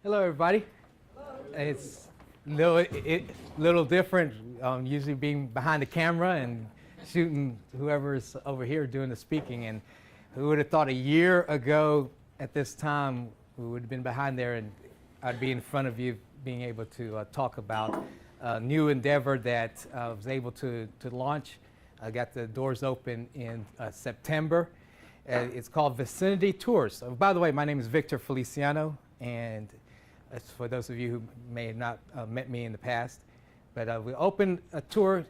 Hello, everybody. It's little different. Usually being behind the camera and shooting whoever's over here doing the speaking. And who would have thought a year ago at this time we would have been behind there and I'd be in front of you being able to talk about a new endeavor that I was able to launch. I got the doors open in September. It's called Vicinity Tours. By the way, my name is Victor Feliciano, and that's for those of you who may have not met me in the past. But we opened a tour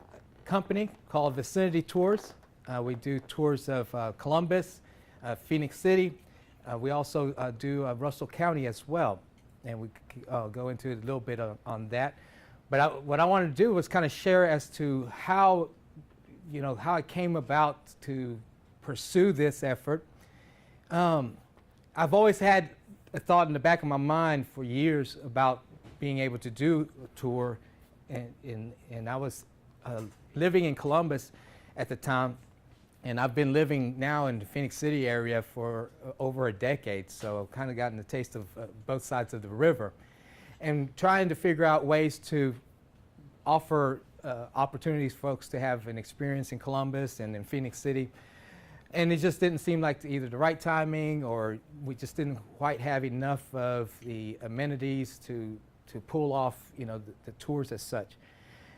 company called Vicinity Tours. We do tours of Columbus, Phenix City. We also do Russell County as well, and we go into a little bit on that. But what I wanted to do was kind of share as to how I came about to pursue this effort. I've always had a thought in the back of my mind for years about being able to do a tour, and I was living in Columbus at the time, and I've been living now in the Phenix City area for over a decade, so I've kind of gotten a taste of both sides of the river, and trying to figure out ways to offer opportunities for folks to have an experience in Columbus and in Phenix City. And it just didn't seem like either the right timing, or we just didn't quite have enough of the amenities to pull off, the tours as such.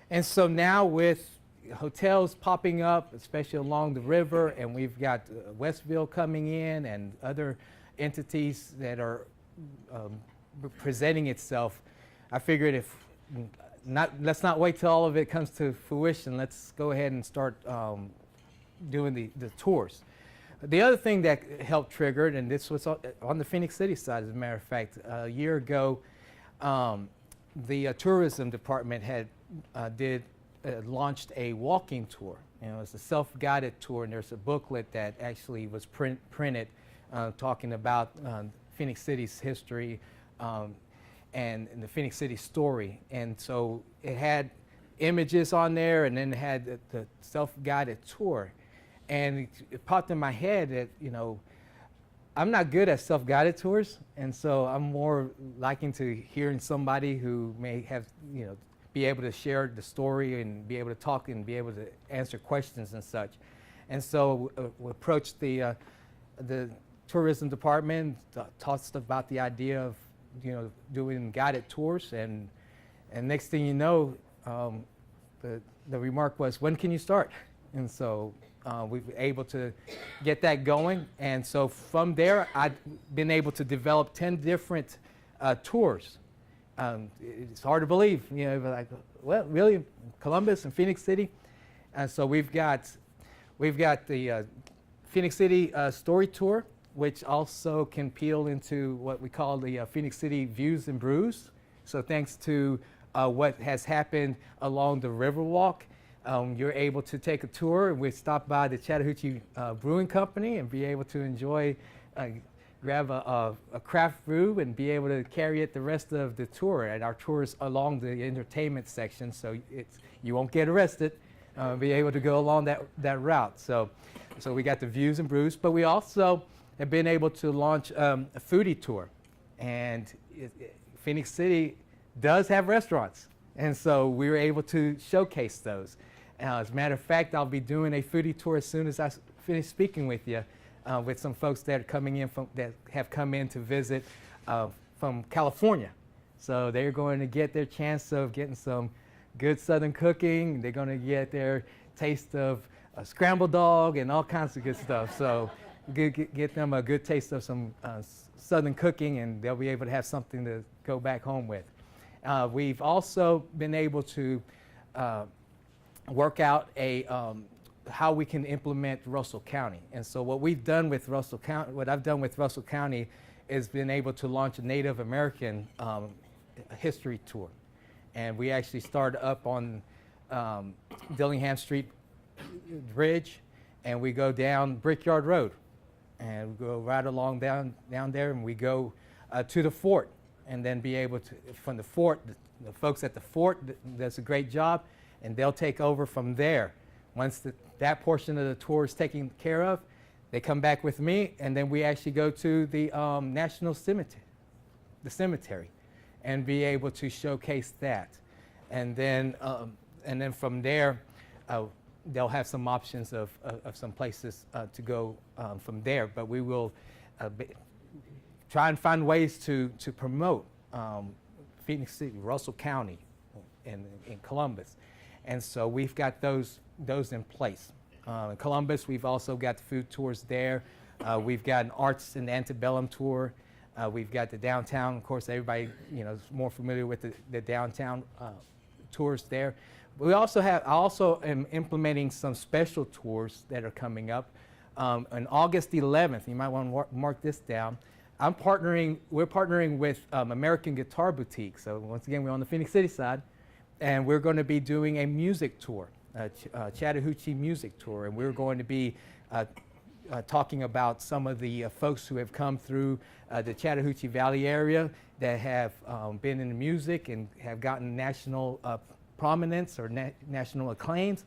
And so now with hotels popping up, especially along the river, and we've got Westville coming in and other entities that are presenting itself, I figured let's not wait till all of it comes to fruition. Let's go ahead and start doing the tours. The other thing that helped trigger it, and this was on the Phenix City side, as a matter of fact, a year ago, the tourism department had launched a walking tour. It's a self-guided tour, and there's a booklet that actually was printed talking about Phenix City's history and the Phenix City story. And so it had images on there, and then it had the self-guided tour. And it popped in my head that, I'm not good at self-guided tours, and so I'm more liking to hearing somebody who may have, be able to share the story and be able to talk and be able to answer questions and such. And so we approached the tourism department, talked about the idea of, doing guided tours, and next thing you know, the remark was, when can you start? And so we were able to get that going. And so from there, I've been able to develop 10 different tours. It's hard to believe, like, well, really, Columbus and Phenix City. And so we've got the Phenix City Story Tour, which also can peel into what we call the Phenix City Views and Brews. So thanks to what has happened along the Riverwalk, you're able to take a tour. We stop by the Chattahoochee Brewing Company and be able to enjoy, grab a craft brew and be able to carry it the rest of the tour. And our tours along the entertainment section, so you won't get arrested. Be able to go along that route. So we got the Views and Brews, but we also have been able to launch a foodie tour. And Phenix City does have restaurants, and so we were able to showcase those. As a matter of fact, I'll be doing a foodie tour as soon as I finish speaking with you, with some folks that are coming in that have come in to visit from California. So they're going to get their chance of getting some good Southern cooking. They're going to get their taste of a scrambled dog and all kinds of good stuff. So get them a good taste of some Southern cooking, and they'll be able to have something to go back home with. We've also been able to work out how we can implement Russell County. And so what I've done with Russell County is been able to launch a Native American history tour. And we actually started up on Dillingham Street Bridge, and we go down Brickyard Road, and we go right along down there, and we go to the fort, and then be able to, from the fort, the folks at the fort does a great job, and they'll take over from there. Once that portion of the tour is taken care of, they come back with me, and then we actually go to the National Cemetery, the cemetery. and be able to showcase that. And then from there, they'll have some options of some places to go from there. But we will try and find ways to promote Phenix City, Russell County, in Columbus. And so we've got those in place. In Columbus, we've also got food tours there. We've got an arts and antebellum tour. We've got the downtown. Of course, everybody is more familiar with the downtown tours there. We also I also am implementing some special tours that are coming up. On August 11th, you might want to mark this down. We're partnering with American Guitar Boutique. So once again, we're on the Phenix City side, and we're going to be doing a music tour, Chattahoochee music tour, and we're going to be talking about some of the folks who have come through the Chattahoochee Valley area that have been in the music and have gotten national prominence or national acclaims.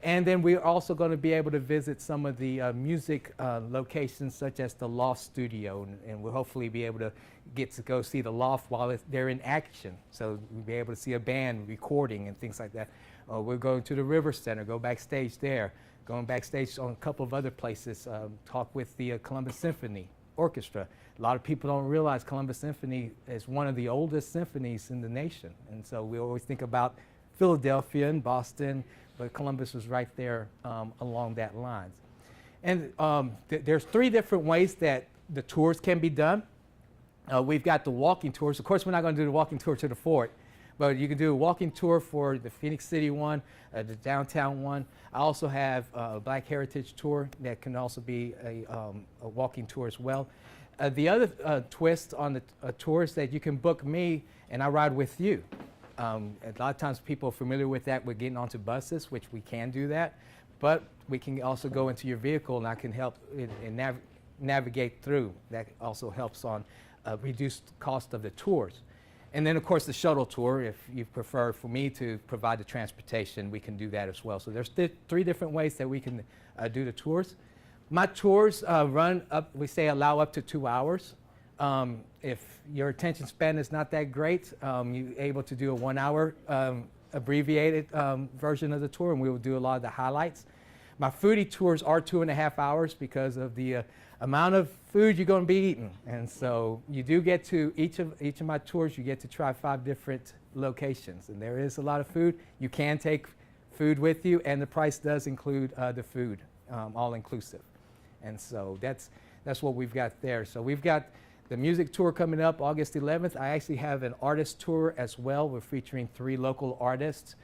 And then we're also going to be able to visit some of the music locations such as the Loft Studio, and we'll hopefully be able to get to go see the Loft while they're in action. So we'll be able to see a band recording and things like that. We're going to the River Center, go backstage there, going backstage on a couple of other places, talk with the Columbus Symphony Orchestra. A lot of people don't realize Columbus Symphony is one of the oldest symphonies in the nation. And so we always think about Philadelphia and Boston, but Columbus was right there along that lines. And there's 3 different ways that the tours can be done. We've got the walking tours. Of course, we're not going to do the walking tour to the fort, but you can do a walking tour for the Phenix City one, the downtown one. I also have a Black Heritage tour that can also be a walking tour as well. The other twist on the tour is that you can book me and I ride with you. A lot of times people are familiar with that. We're getting onto buses, which we can do that, but we can also go into your vehicle and I can help and navigate through. That also helps on reduced cost of the tours. And then of course the shuttle tour, if you prefer for me to provide the transportation, we can do that as well. So there's 3 different ways that we can do the tours. My tours run up, we say allow up to 2 hours. If your attention span is not that great, you're able to do a 1-hour abbreviated version of the tour, and we will do a lot of the highlights. My foodie tours are 2.5 hours because of the amount of food you're going to be eating. And so you do get to, each of my tours, you get to try 5 different locations. And there is a lot of food. You can take food with you, and the price does include the food, all inclusive. And so that's what we've got there. So we've got the music tour coming up August 11th. I actually have an artist tour as well. We're featuring 3 local artists,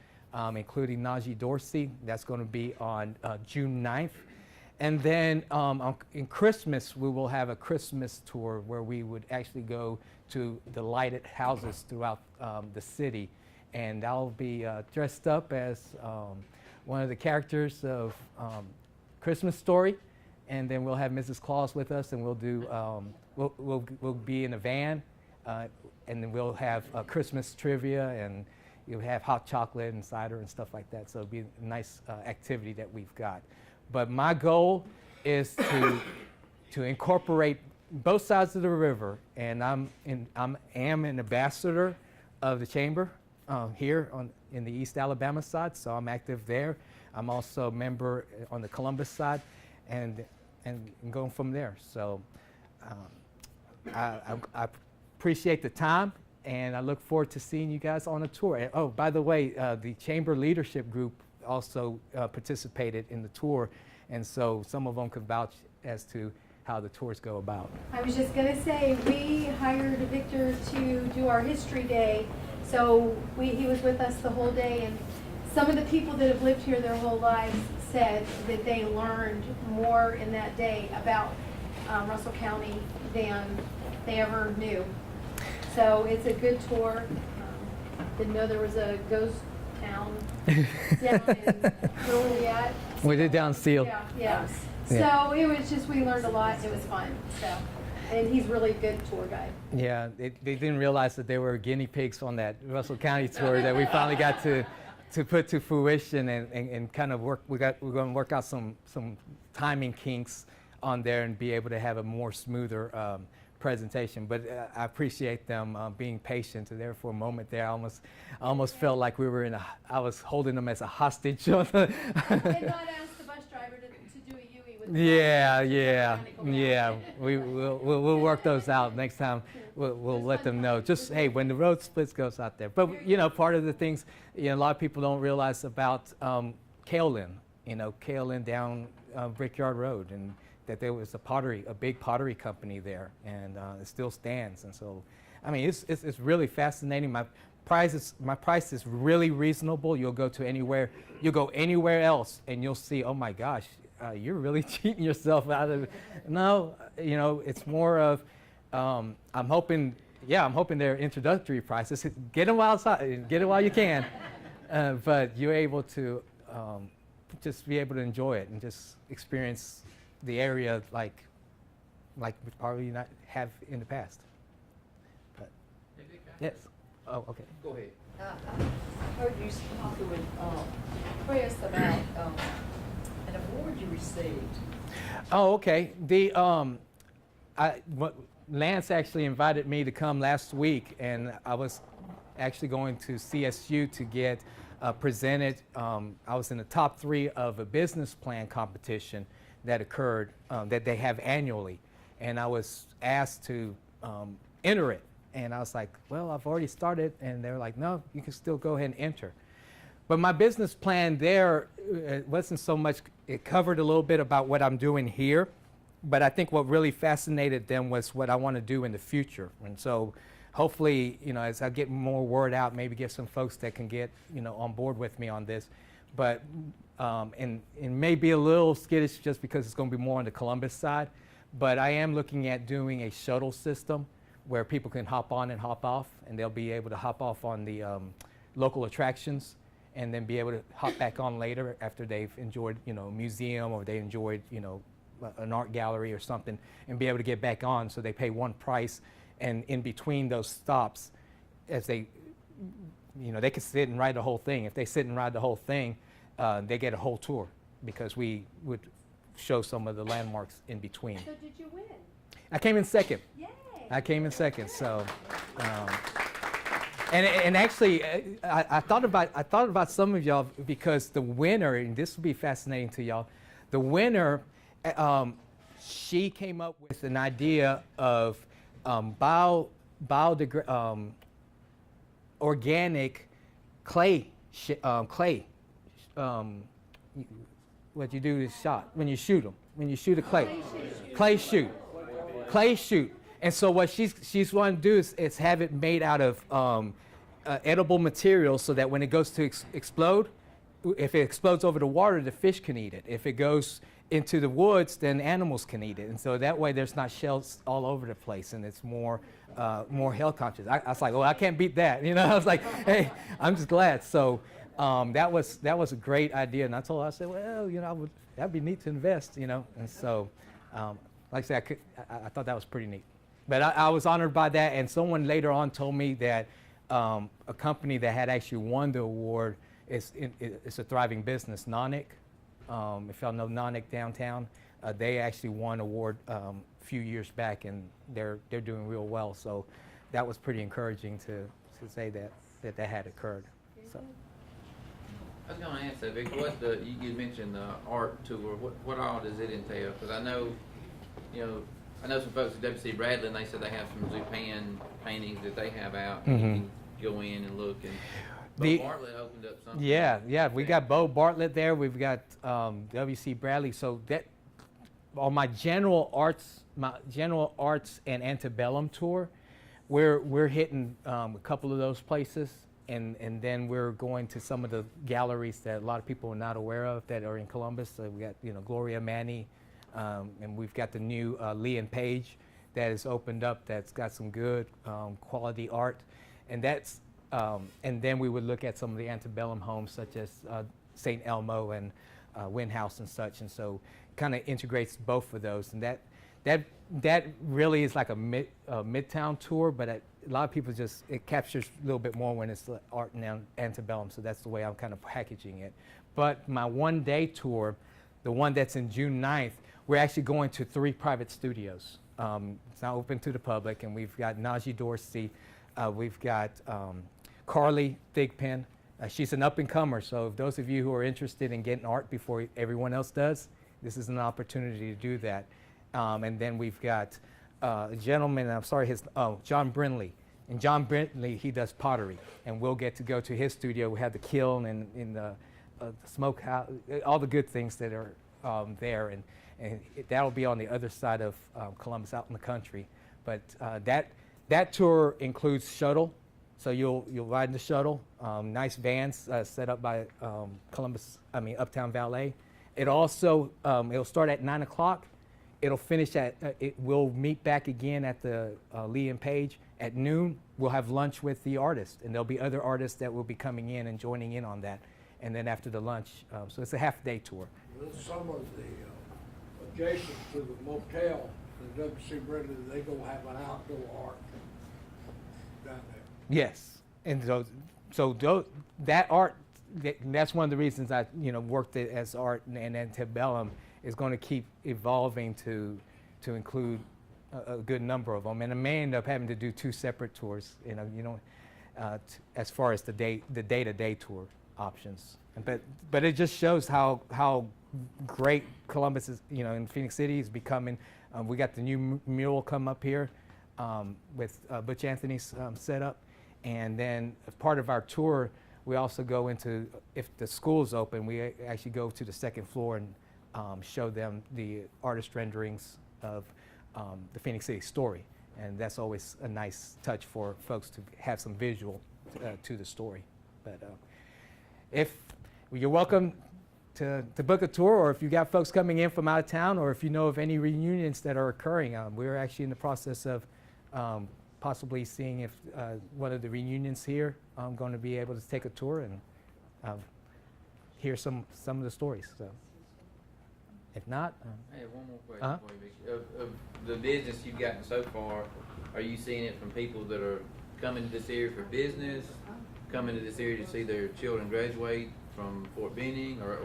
including Najee Dorsey. That's going to be on June 9th. And then in Christmas, we will have a Christmas tour where we would actually go to the lighted houses throughout the city. And I'll be dressed up as one of the characters of Christmas Story. And then we'll have Mrs. Claus with us, and we'll do, we'll be in a van, and then we'll have Christmas trivia, and you'll have hot chocolate and cider and stuff like that. So it'll be a nice activity that we've got. But my goal is to incorporate both sides of the river, and I am an ambassador of the chamber here in the East Alabama side, so I'm active there. I'm also a member on the Columbus side, and going from there. So I appreciate the time, and I look forward to seeing you guys on a tour. And, oh, by the way, the chamber leadership group also participated in the tour, and so some of them could vouch as to how the tours go about. I was just going to say, we hired Victor to do our history day, so he was with us the whole day, and some of the people that have lived here their whole lives said that they learned more in that day about Russell County than they ever knew. So it's a good tour. Didn't know there was a ghost town down in, where were we at? We did down Seal. Yeah. So it was just, we learned a lot. It was fun. So, and he's really a good tour guide. Yeah, they didn't realize that there were guinea pigs on that Russell County tour that we finally got to put to fruition and kind of work. We're going to work out some timing kinks on there and be able to have a more smoother presentation, but I appreciate them being patient. And there for a moment there, I almost felt like we were I was holding them as a hostage. On the And not ask the bus driver to do a UE with the yeah. We'll work those out next time. We'll let them know. Just hey, when the road splits, goes out there. But part of the things a lot of people don't realize about Kaolin, Kaolin down Brickyard Road, and that there was a big pottery company there, and it still stands. And so, I mean, it's really fascinating. My price is really reasonable. You'll go anywhere else, and you'll see, oh my gosh, you're really cheating yourself out of it. No, it's more of, I'm hoping they're introductory prices. Get them outside, get it while you can, but you're able to just be able to enjoy it and just experience the area like we probably not have in the past. But, yes. Oh, okay. Go ahead. I heard you speak with press about an award you received. Oh, okay. Lance actually invited me to come last week, and I was actually going to CSU to get presented. I was in the top 3 of a business plan competition that occurred, that they have annually. And I was asked to enter it. And I was like, well, I've already started. And they were like, no, you can still go ahead and enter. But my business plan there wasn't so much, it covered a little bit about what I'm doing here. But I think what really fascinated them was what I want to do in the future. And so hopefully, as I get more word out, maybe get some folks that can get, on board with me on this. But, and may be a little skittish just because it's going to be more on the Columbus side. But I am looking at doing a shuttle system where people can hop on and hop off, and they'll be able to hop off on the local attractions and then be able to hop back on later after they've enjoyed, a museum, or they enjoyed, an art gallery or something, and be able to get back on. So they pay one price, and in between those stops, as they can sit and ride the whole thing. If they sit and ride the whole thing, they get a whole tour, because we would show some of the landmarks in between. So did you win? I came in second. Yay! I came in second. So, and actually, I thought about some of y'all, because the winner, and this will be fascinating to y'all, the winner, she came up with an idea of organic clay. What you do is when you shoot a clay shoot. And so what she's wanting to do is have it made out of edible material, so that when it goes to explode, if it explodes over the water, the fish can eat it. If it goes into the woods, then animals can eat it. And so that way there's not shells all over the place, and it's more health conscious. I was like, well, I can't beat that. I was like, hey, I'm just glad. So that was a great idea. And I told her, I said, well, that'd be neat to invest, And so, like I said, I thought that was pretty neat. But I was honored by that. And someone later on told me that a company that had actually won the award it's a thriving business, Nonic. If y'all know Nonic downtown, they actually won an award a few years back, and they're doing real well. So that was pretty encouraging to say that had occurred. So. I was going to ask that, Vic. You mentioned the art tour. What all does it entail? Because I know some folks at W.C. Bradley, and they said they have some Zupan paintings that they have out. Mm-hmm. And you can go in and look. And Bo Bartlett opened up something. Yeah. We got Bo Bartlett there. We've got W.C. Bradley. So that on my general arts and antebellum tour, we're hitting a couple of those places, and then we're going to some of the galleries that a lot of people are not aware of that are in Columbus. So we got Gloria Manny, and we've got the new Lee and Page that has opened up. That's got some good quality art, and that's. And then we would look at some of the antebellum homes, such as St. Elmo and Wynn House and such, and so kind of integrates both of those. And that really is like a midtown tour, but a lot of people it captures a little bit more when it's art and antebellum. So that's the way I'm kind of packaging it. But my one-day tour, the one that's in June 9th, we're actually going to 3 private studios. It's not open to the public, and we've got Najee Dorsey, we've got Carly Thigpen. She's an up-and-comer, so if those of you who are interested in getting art before everyone else does, this is an opportunity to do that. And then we've got a gentleman, John Brindley. And John Brindley, he does pottery, and we'll get to go to his studio. We have the kiln and in the smokehouse, all the good things that are there, and that'll be on the other side of Columbus, out in the country. But that tour includes shuttle, so you'll ride the shuttle. Nice vans set up by Uptown Valet. It also it'll start at 9 o'clock. It'll finish at, we'll meet back again at the Lee and Page at noon. We'll have lunch with the artist, and there'll be other artists that will be coming in and joining in on that. And then after the lunch, so it's a half-day tour. Some of the adjacent to the motel, the WC Bradley, they gonna have an outdoor art down there. Yes, and that art, that's one of the reasons I worked it as art, and Antebellum is going to keep evolving to include a good number of them, and I may end up having to do 2 separate tours, as far as the day-to-day tour options. But it just shows how great Columbus is, in Phenix City is becoming. We got the new mural come up here with Butch Anthony's setup, and then as part of our tour, we also go into, if the school's open, we actually go to the 2nd floor and show them the artist renderings of the Phenix City story, and that's always a nice touch for folks to have some visual to the story. But if you're welcome to book a tour, or if you got folks coming in from out of town, or if you know of any reunions that are occurring, we're actually in the process of possibly seeing if one of the reunions here, I'm going to be able to take a tour and hear some of the stories. So, if not, I have one more question for you, Vic. Of the business you've gotten so far, are you seeing it from people that are coming to this area for business, coming to this area to see their children graduate from Fort Benning, or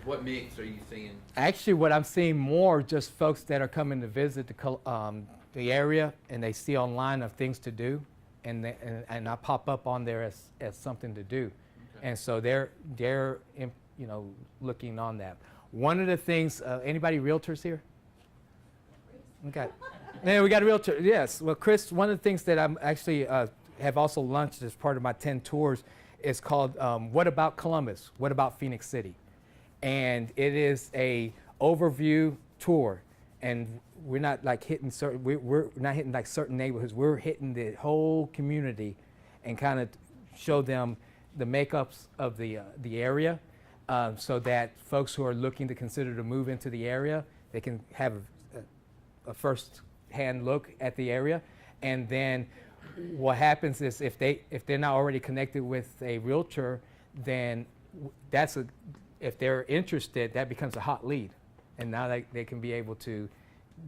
what mix are you seeing? actually, what I'm seeing more just folks that are coming to visit the area, and they see online of things to do, and I pop up on there as something to do, Okay. and so they're looking on that. One of the things, anybody realtors here? Okay. Yeah, we got a realtor. Yes. Well, Chris, one of the things that I'm actually have also launched as part of my 10 tours is called What About Columbus? What About Phenix City? And it is a overview tour, and we're not like hitting certain, we're not hitting like certain neighborhoods. We're hitting the whole community and kind of show them the makeups of the area, so that folks who are looking to consider to move into the area, they can have a first-hand look at the area. And then what happens is if they're not already connected with a realtor, then if they're interested, that becomes a hot lead, and now they can be able to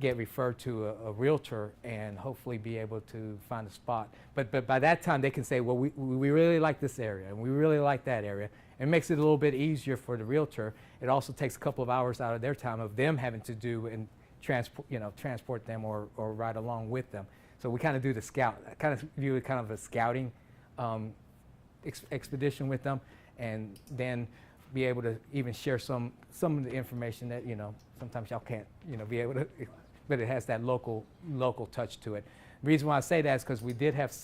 get referred to a realtor and hopefully be able to find a spot. But by that time they can say, well, we really like this area and we really like that area. It makes it a little bit easier for the realtor. It also takes a couple of hours out of their time of them having to do and transport them or ride along with them. So we kind of do the scout. I kind of view it kind of a scouting expedition with them, and then be able to even share some of the information that sometimes y'all can't be able to, but it has that local touch to it. The reason why I say that is because we did have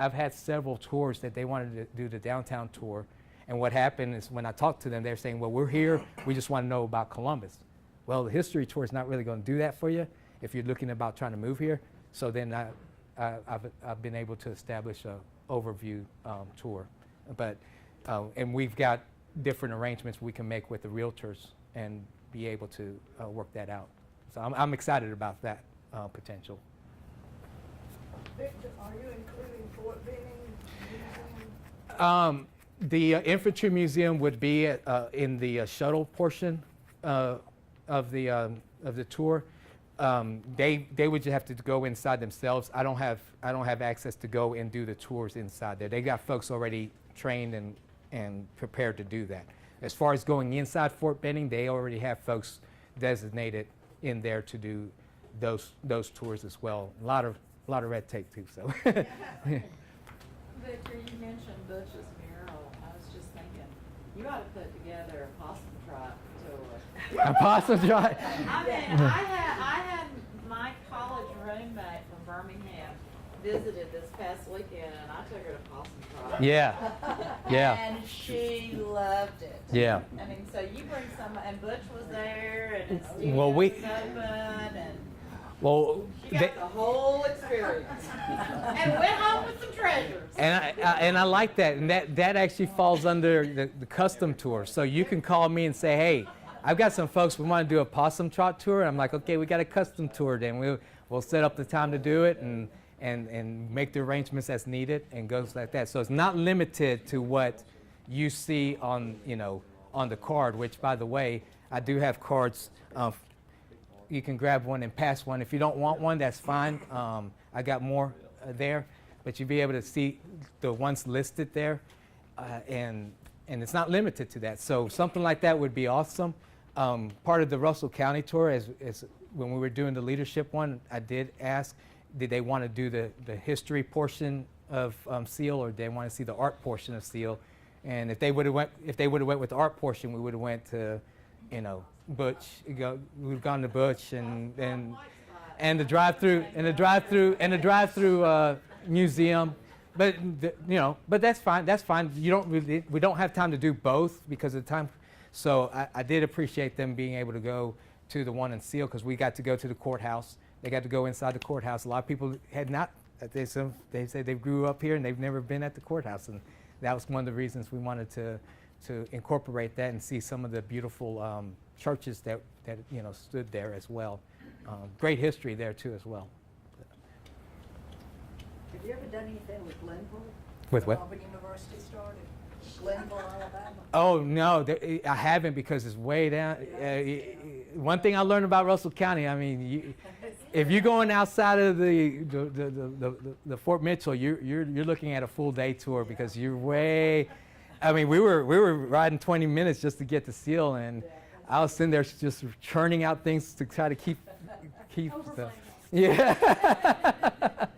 I've had several tours that they wanted to do the downtown tour, and what happened is when I talked to them, they're saying, well, we're here, we just want to know about Columbus. Well, the history tour is not really going to do that for you if you're looking about trying to move here. So then I've been able to establish a overview tour, but and we've got different arrangements we can make with the realtors and be able to work that out. So I'm excited about that potential. Victor, are you including Fort Benning? The Infantry Museum would be in the shuttle portion of the tour. They would just have to go inside themselves. I don't have access to go and do the tours inside there. They got folks already trained and prepared to do that. As far as going inside Fort Benning, they already have folks designated in there to do those tours as well. A lot of red tape too. So. Victor, you mentioned Butch's mural. I was just thinking, you ought to put together a possum trot tour. A possum trot. I mean, I had my college roommate from Birmingham visited this past weekend, and I took her to possum trot. Yeah. Yeah. And she loved it. Yeah. I mean, so you bring some, and Butch was there, and his studio Well, was open, and Well, she got the whole experience, and went home with some treasures. and I like that, and that actually falls under the custom tour. So you can call me and say, hey, I've got some folks we want to do a possum trot tour. And I'm like, okay, we got a custom tour. Then we'll set up the time to do it and make the arrangements as needed, and goes like that. So it's not limited to what you see on the card. Which, by the way, I do have cards. You can grab one and pass one. If you don't want one, that's fine. I got more there, but you'll be able to see the ones listed there, and it's not limited to that. So something like that would be awesome. Part of the Russell County tour is when we were doing the leadership one, I did ask, did they want to do the history portion of Seal, or did they want to see the art portion of Seal? And if they would have went with the art portion, we would have went to, Butch. We've gone to Butch and the drive-through museum. But but that's fine. That's fine. We don't have time to do both because of the time. So I did appreciate them being able to go to the one in Seal, because we got to go to the courthouse. They got to go inside the courthouse. A lot of people had not. They say they grew up here and they've never been at the courthouse, and that was one of the reasons we wanted to incorporate that and see some of the beautiful churches that stood there as well. Great history there too as well. Have you ever done anything with Glenville? With When what? Auburn University started? Glenville, Alabama? Oh no, I haven't, because it's way down. One thing I learned about Russell County, I mean, if you're going outside of the Fort Mitchell, you're looking at a full day tour, because you're way. I mean, we were riding 20 minutes just to get to Seal, and I was sitting there just churning out things to try to keep stuff. Yeah.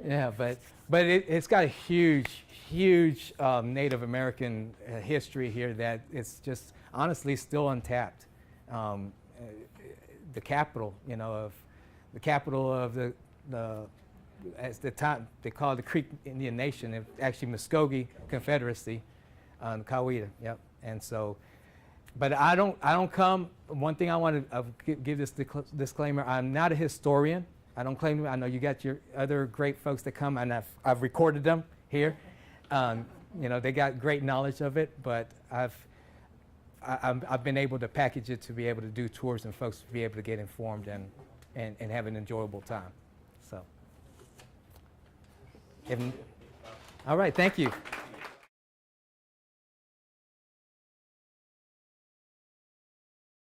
Yeah, but it's got a huge Native American history here that it's just honestly still untapped. The capital, of the at the time they call it the Creek Indian Nation, it actually Muskogee Confederacy, the Coweta. Yep. And so, but I don't come. One thing I want to give this disclaimer: I'm not a historian. I don't claim to. I know you got your other great folks that come, and I've recorded them here. They got great knowledge of it, but I've been able to package it to be able to do tours and folks to be able to get informed and have an enjoyable time. So, all right, thank you.